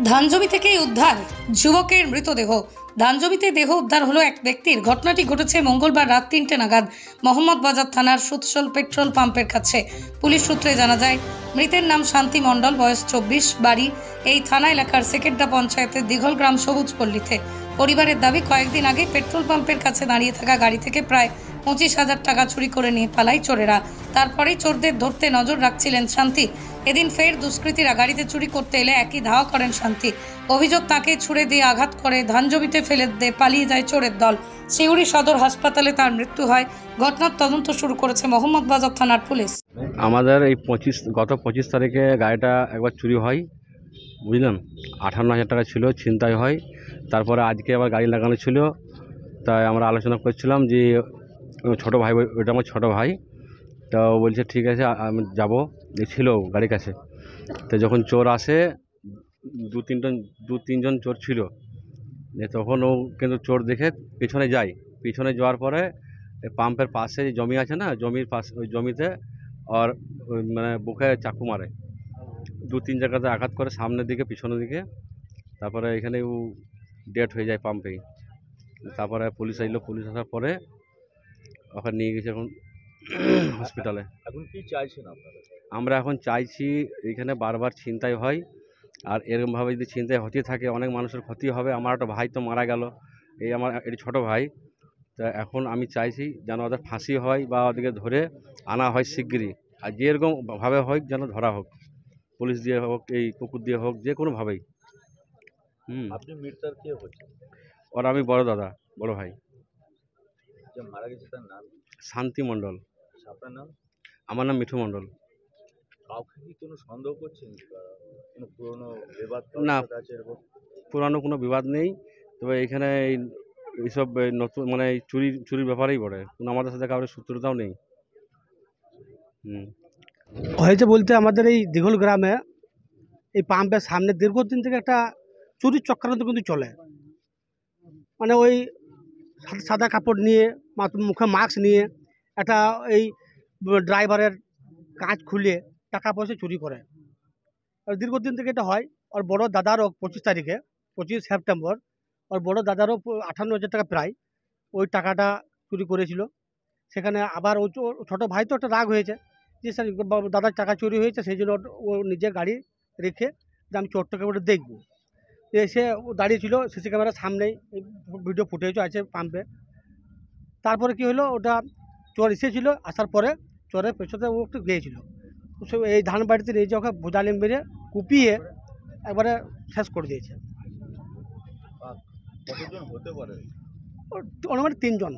ধানজমি থেকেই উদ্ধার যুবকের মৃতদেহ। ধানজমিতে দেহ উদ্ধার হলো এক ব্যক্তির। ঘটনাটি ঘটেছে মঙ্গলবার রাত 3টে নাগাদ মোহাম্মদবাজার থানার সুৎসল পেট্রোল পাম্পের কাছে। পুলিশ সূত্রে জানা যায়, মৃতের নাম শান্তি মণ্ডল, বয়স 24, বাড়ি এই থানা এলাকার সেকেন্ডা পঞ্চায়েতের দিঘলগ্রাম সবুজপল্লীতে। পরিবারের দাবি, কয়েকদিন আগে পেট্রোল পাম্পের কাছে দাঁড়িয়ে থাকা গাড়ি থেকে প্রায় 25,000 টাকা চুরি করে নিয়ে পালায় চোরেরা। তারপরেই চোরদের ধরতে নজর রাখছিলেন শান্তি। এদিন ফের দুষ্কৃতীরা গাড়িতে চুরি করতে এলে একই ধাওয়া করেন শান্তি। অভিযোগ, তাকে ছুড়ে দিয়ে আঘাত করে ধান জমিতে ফেলে দিয়ে পালিয়ে যায় চোরের দল। সিউড়ি সদর হাসপাতালে তার মৃত্যু হয়। ঘটনার তদন্ত শুরু করেছে মোহাম্মদবাজার থানার পুলিশ। আমাদের এই গত 25 তারিখে গাড়িটা একবার চুরি হয়, বুঝলেন। 58,000 টাকা ছিল, ছিনতাই হয়। তারপরে আজকে আবার গাড়ি লাগানো ছিল, তাই আমরা আলোচনা করছিলাম যে ছোটো ভাই, ওইটা আমার ছোটো ভাই, তো বলছে ঠিক আছে আমি যাবো, ছিল গাড়ির কাছে। তো যখন চোর আসে, দু তিনজন চোর ছিল, তখন ও কিন্তু চোর দেখে পিছনে যায়। পিছনে যাওয়ার পরে পাম্পের পাশে যে জমি আছে না, জমির পাশে, ওই জমিতে আর মানে বুকে চাকু মারে, 2-3 জায়গাতে আঘাত করে, সামনের দিকে পিছনের দিকে। তারপরে এখানে ও ডেথ হয়ে যায় পাম্পেই। তারপরে পুলিশ আইলো, পুলিশ আসার পরে ওকে নিয়ে গেছে এখন হসপিটালে। এখন কি চাইছেন আপনারা? আমরা এখন চাইছি, এখানে বারবার ছিনতাই হয়, আর এরকমভাবে যদি ছিনতাই হতে থাকে অনেক মানুষের ক্ষতি হবে। আমার একটা ভাই তো মারা গেল, এই আমার এটি ছোটো ভাই। তা এখন আমি চাইছি যেন ওদের ফাঁসি হয় বা ওদেরকে ধরে আনা হয় শিগগিরই, আর যেরকমভাবে হোক যেন ধরা হোক, পুলিশ দিয়ে হোক, এই কুকুর দিয়ে হোক, যে কোনোভাবেই। আপনি মৃতার কে হচ্ছেন? ওর আমি বড় দাদা, বড় ভাই। যে মারা গেছে তার নাম? শান্তি মণ্ডল। আপনার নাম? আমার নাম মিঠু মণ্ডল। কাউকে কি কোনো সন্দেহ করছেন? কোনো পুরনো বিবাদ না, আছে এরকম? পুরানো কোনো বিবাদ নেই, তবে এখানে এইসব নতুন মানে এই চুরির ব্যাপারেই পড়ে, কোনো আমাদের সাথে কারোর সূত্রতাও নেই। হয়েছে বলতে, আমাদের এই দিঘল গ্রামে এই পাম্পের সামনে দীর্ঘদিন থেকে একটা চুরির চক্রান্ত কিন্তু চলে। মানে ওই সাদা কাপড় নিয়ে, মুখে মাস্ক নিয়ে, একটা এই ড্রাইভারের কাঁচ খুলে টাকা পয়সা চুরি করে। আর দীর্ঘদিন থেকে এটা হয়। ওর বড় দাদারও 25 সেপ্টেম্বর ওর বড় দাদারও 58,000 টাকা প্রায় ওই টাকাটা চুরি করেছিল। সেখানে আবার ও ছোটো ভাই তো একটা রাগ হয়েছে যে স্যার দাদার টাকা চুরি হয়েছে, সেই জন্য ও নিজে গাড়ি রেখে যে আমি চোরটাকে ওটা দেখবো। এসে ও দাঁড়িয়েছিল, সিসি ক্যামেরার সামনেই ভিডিও ফুটেজও আছে পাম্পে। তারপরে কি হলো, ওটা চোর এসেছিলো, আসার পরে চোরের পেছনে ও একটু গিয়েছিলো। এই ধান বাড়িতে নিয়ে যে ওকে বোঝালে মেরে কুপিয়ে একবারে শেষ করে দিয়েছে। কতজন হতে পারে? অনুমানিক তিনজন।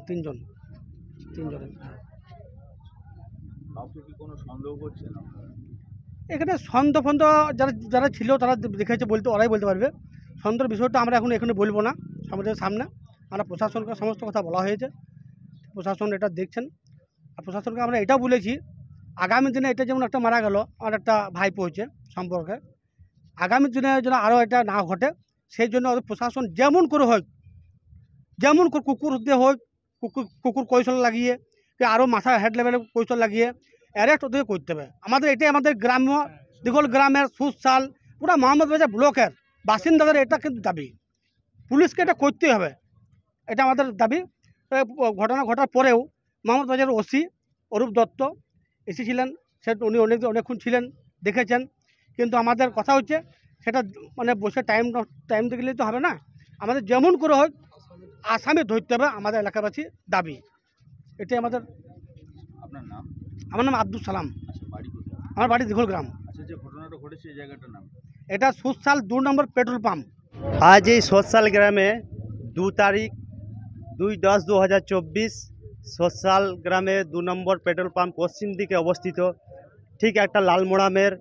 কাউকে কি কোনো সন্দেহ করছেন? এখানে সন্দেহ যারা ছিল তারা দেখেছে বলতে, ওরাই বলতে পারবে। সন্দেহের বিষয়টা আমরা এখানে বলবো না। আমাদের সামনে আমরা প্রশাসনকে সমস্ত কথা বলা হয়েছে, প্রশাসন এটা দেখছেন। আর প্রশাসনকে আমরা এটাও বলেছি, আগামী দিনে এটা যেমন একটা মারা গেল আর একটা ভাইপো হয়েছে সম্পর্কে, আগামী দিনে যেন আরও এটা না ঘটে, সেই জন্য প্রশাসন যেমন করে হোক, যেমন কুকুর দিয়ে হোক, কুকুর কৌশল লাগিয়ে, আরও মাথা হেড লেভেলে কৌশল লাগিয়ে অ্যারেস্ট ওদেরকে করতে হবে। এটাই আমাদের গ্রাম্য দিঘল গ্রামের সুসাল পুরো মোহাম্মদবাজার ব্লকের বাসিন্দাদের এটা কিন্তু দাবি, পুলিশকে এটা করতেই হবে, এটা আমাদের দাবি। ঘটনা ঘটার পরেও মোহাম্মদবাজারের ওসি অরূপ দত্ত এসেছিলেন, উনি অনেকক্ষণ ছিলেন, দেখেছেন। কিন্তু আমাদের কথা হচ্ছে সেটা মানে বসে টাইম দেখলেই তো হবে না, আমাদের যেমন করে হোক আসামি ধরতে হবে, আমাদের এলাকাবাসী দাবি। এটাই আমাদের। আপনার নাম? আমার নাম আব্দুল সালাম। আচ্ছা, বাড়ি কোথায়? আমার বাড়ি দিঘল গ্রাম। আচ্ছা, যে ঘটনাটা ঘটেছে এই জায়গাটার নাম? এটা সুসাল 2 নম্বর পেট্রোল পাম্প। আজ এই সোশ্যাল গ্রামে 2 তারিখ 2/10/2024 সোশ্যাল গ্রামে 2 নম্বর পেট্রোল পাম্প পশ্চিম দিকে অবস্থিত, ঠিক একটা লাল মোড়ামের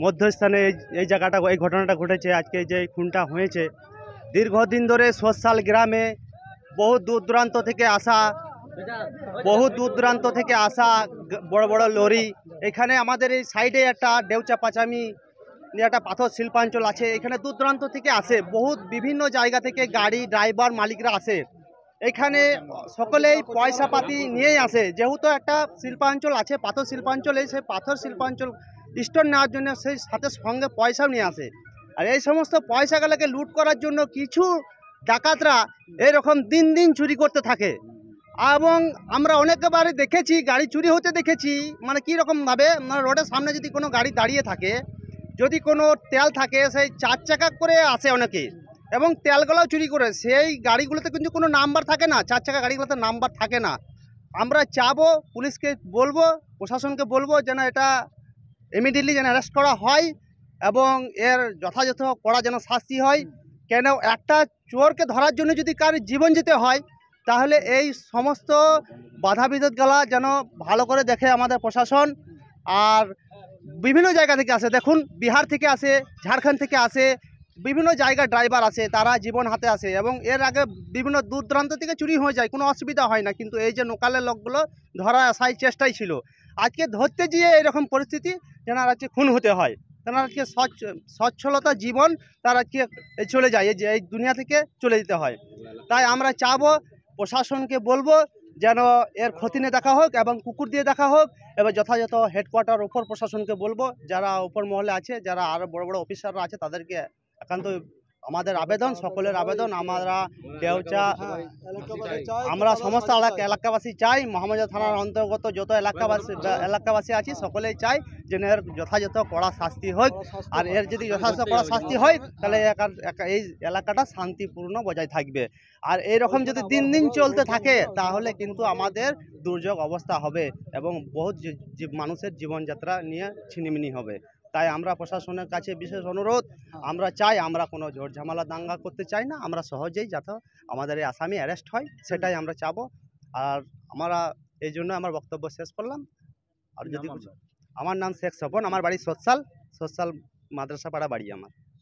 মধ্যস্থানে এই জায়গাটা, এই ঘটনাটা ঘটেছে। আজকে যে খুনটা হয়েছে, দীর্ঘদিন ধরে সোশ্যাল গ্রামে বহু দূর দূরান্ত থেকে আসা বড় বড় লরি, এখানে আমাদের এই সাইডে একটা দেউচা পাচামি একটা পাথর শিল্পাঞ্চল আছে, এখানে দূর দূরান্ত থেকে আসে, বিভিন্ন জায়গা থেকে গাড়ি ড্রাইভার মালিকরা আসে। এখানে সকলেই পয়সা পাতি নিয়েই আসে, যেহেতু একটা শিল্পাঞ্চল আছে, পাথর শিল্পাঞ্চলে, সেই পাথর শিল্পাঞ্চল স্টোর নেওয়ার জন্য সেই সাথে সঙ্গে পয়সাও নিয়ে আসে। আর এই সমস্ত পয়সাগুলোকে লুট করার জন্য কিছু ডাকাতরা এরকম দিন দিন চুরি করতে থাকে। এবং আমরা অনেকবারই দেখেছি গাড়ি চুরি হতে দেখেছি, মানে কীরকমভাবে, মানে রোডের সামনে যদি কোনো গাড়ি দাঁড়িয়ে থাকে, যদি কোনো তেল থাকে, সেই 4 চাকা করে আসে অনেকে এবং তেলগুলোও চুরি করে। সেই গাড়িগুলোতে কিন্তু কোনো নাম্বার থাকে না, 4 চাকা গাড়িগুলোতে নাম্বার থাকে না। আমরা চাবো, পুলিশকে বলবো, প্রশাসনকে বলবো যেন এটা ইমিডিয়েটলি যেন অ্যারেস্ট করা হয় এবং এর যথাযথ কড়া যেন শাস্তি হয়। কেন একটা চোরকে ধরার জন্য যদি কার জীবন যেতে হয়, তাহলে এই সমস্ত বাধা বিরোধগুলা যেন ভালো করে দেখে আমাদের প্রশাসন। আর বিভিন্ন জায়গা থেকে আসে, দেখুন বিহার থেকে আসে, ঝাড়খণ্ড থেকে আসে, বিভিন্ন জায়গার ড্রাইভার আসে, তারা জীবন হাতে আসে এবং এর আগে বিভিন্ন দূর দূরান্ত থেকে চুরি হয়ে যায়, কোনো অসুবিধা হয় না। কিন্তু এই যে লোকালের লোকগুলো ধরা আসাই চেষ্টাই ছিল, আজকে ধরতে গিয়ে এরকম পরিস্থিতি যেন আজকে খুন হতে হয়, যেন আজকে সচ্ছলতা জীবন তার আজকে চলে যায়, এই দুনিয়া থেকে চলে যেতে হয়। তাই আমরা চাবো, প্রশাসনকে বলবো যেন এর খতিনে দেখা হোক এবং কুকুর দিয়ে দেখা হোক এবং যথাযথ হেডকোয়ার্টার উপর প্রশাসনকে বলবো, যারা উপর মহলে আছে, যারা আরও বড় বড় অফিসাররা আছে, তাদেরকে একান্ত আমাদের আবেদন, সকলের আবেদন, আমরা দেউচা, আমরা সমস্ত এলাকাবাসী চাই, মোহাম্মদবাজার থানার অন্তর্গত যত এলাকাবাসী আছি সকলেই চাই যেন এর যথাযথ কড়া শাস্তি হোক। আর এর যদি যথাযথ কড়া শাস্তি হয়, তাহলে এই এলাকাটা শান্তিপূর্ণ বজায় থাকবে। আর এইরকম যদি দিন দিন চলতে থাকে, তাহলে কিন্তু আমাদের দুর্যোগ অবস্থা হবে এবং বহুত মানুষের জীবনযাত্রা নিয়ে ছিনিমিনি হবে। তাই আমরা প্রশাসনের কাছে বিশেষ অনুরোধ, আমরা চাই, আমরা কোনো ঝড় ঝামেলা দাঙ্গা করতে চাই না, আমরা সহজেই যাতে আমাদের এই আসামি অ্যারেস্ট হয় সেটাই আমরা চাবো। আর আমরা এই জন্য আমার বক্তব্য শেষ করলাম। আর যদি আমার নাম শেখ স্বপন, আমার বাড়ি সোশ্যাল মাদ্রাসা পাড়া বাড়ি আমার।